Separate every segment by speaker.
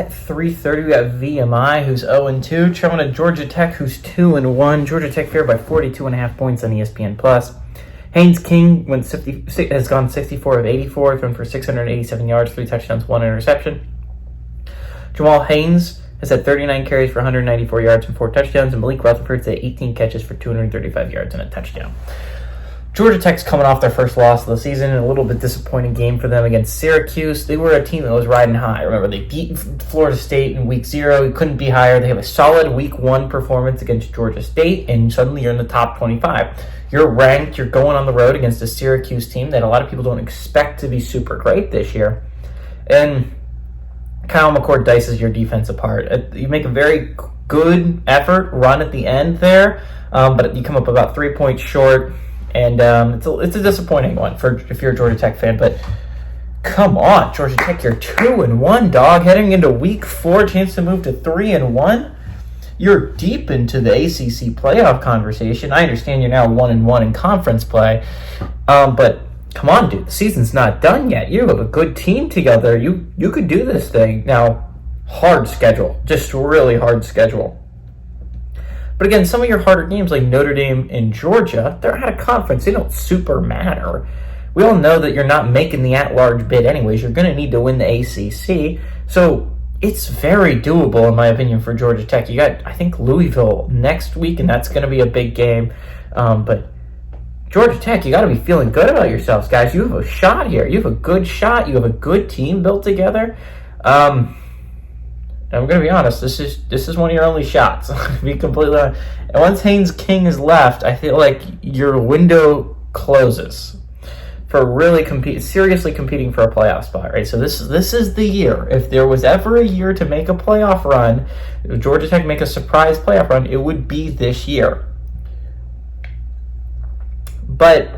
Speaker 1: At 3:30, we got VMI, who's 0-2, trailing to Georgia Tech, who's 2-1. Georgia Tech favored by 42.5 points on ESPN+. Haynes King has gone 64 of 84, thrown for 687 yards, 3 touchdowns, 1 interception. Jamal Haynes has had 39 carries for 194 yards and 4 touchdowns, and Malik Rutherford's had 18 catches for 235 yards and a touchdown. Georgia Tech's coming off their first loss of the season, and a little bit disappointing game for them against Syracuse. They were a team that was riding high. Remember, they beat Florida State in week 0. You couldn't be higher. They have a solid week 1 performance against Georgia State, and suddenly you're in the top 25. You're ranked. You're going on the road against a Syracuse team that a lot of people don't expect to be super great this year. And Kyle McCord dices your defense apart. You make a very good effort run at the end there, but you come up about 3 points short. And it's a disappointing one if you're a Georgia Tech fan. But come on, Georgia Tech, you're 2-1, dog. Heading into week 4, chance to move to 3-1. You're deep into the ACC playoff conversation. I understand you're now 1-1 in conference play, but come on, dude, the season's not done yet. You have a good team together. You could do this thing. Now, hard schedule, just really hard schedule. But again, some of your harder games like Notre Dame and Georgia, they're out of conference. They don't super matter. We all know that you're not making the at-large bid anyways. You're going to need to win the ACC. So it's very doable, in my opinion, for Georgia Tech. You got, I think, Louisville next week, and that's going to be a big game. But Georgia Tech, you got to be feeling good about yourselves, guys. You have a shot here. You have a good shot. You have a good team built together. I'm going to be honest, this is one of your only shots. To be completely honest. And once Haynes King is left, I feel like your window closes for really seriously competing for a playoff spot, right? So this is the year. If there was ever a year to make a playoff run, Georgia Tech make a surprise playoff run, it would be this year. But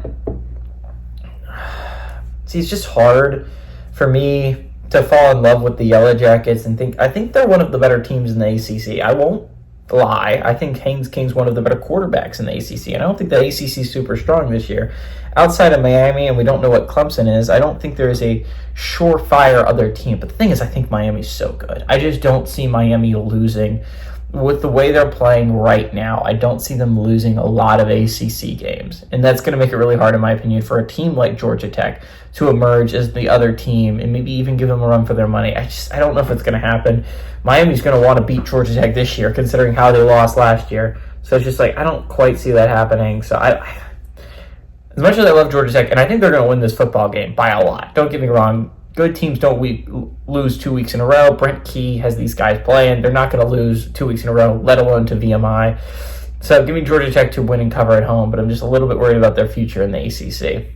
Speaker 1: see, it's just hard for me to fall in love with the Yellow Jackets and I think they're one of the better teams in the ACC. I won't lie. I think Haynes King's one of the better quarterbacks in the ACC. I don't think the ACC is super strong this year. Outside of Miami, and we don't know what Clemson is, I don't think there is a surefire other team. But the thing is, I think Miami's so good. I just don't see Miami losing. With the way they're playing right now, I don't see them losing a lot of ACC games. And that's going to make it really hard, in my opinion, for a team like Georgia Tech to emerge as the other team and maybe even give them a run for their money. I don't know if it's going to happen. Miami's going to want to beat Georgia Tech this year, considering how they lost last year. So it's just like, I don't quite see that happening. So as much as I love Georgia Tech, and I think they're going to win this football game by a lot. Don't get me wrong. Good teams don't lose 2 weeks in a row. Brent Key has these guys playing. They're not going to lose 2 weeks in a row, let alone to VMI. So give me Georgia Tech to win and cover at home, but I'm just a little bit worried about their future in the ACC.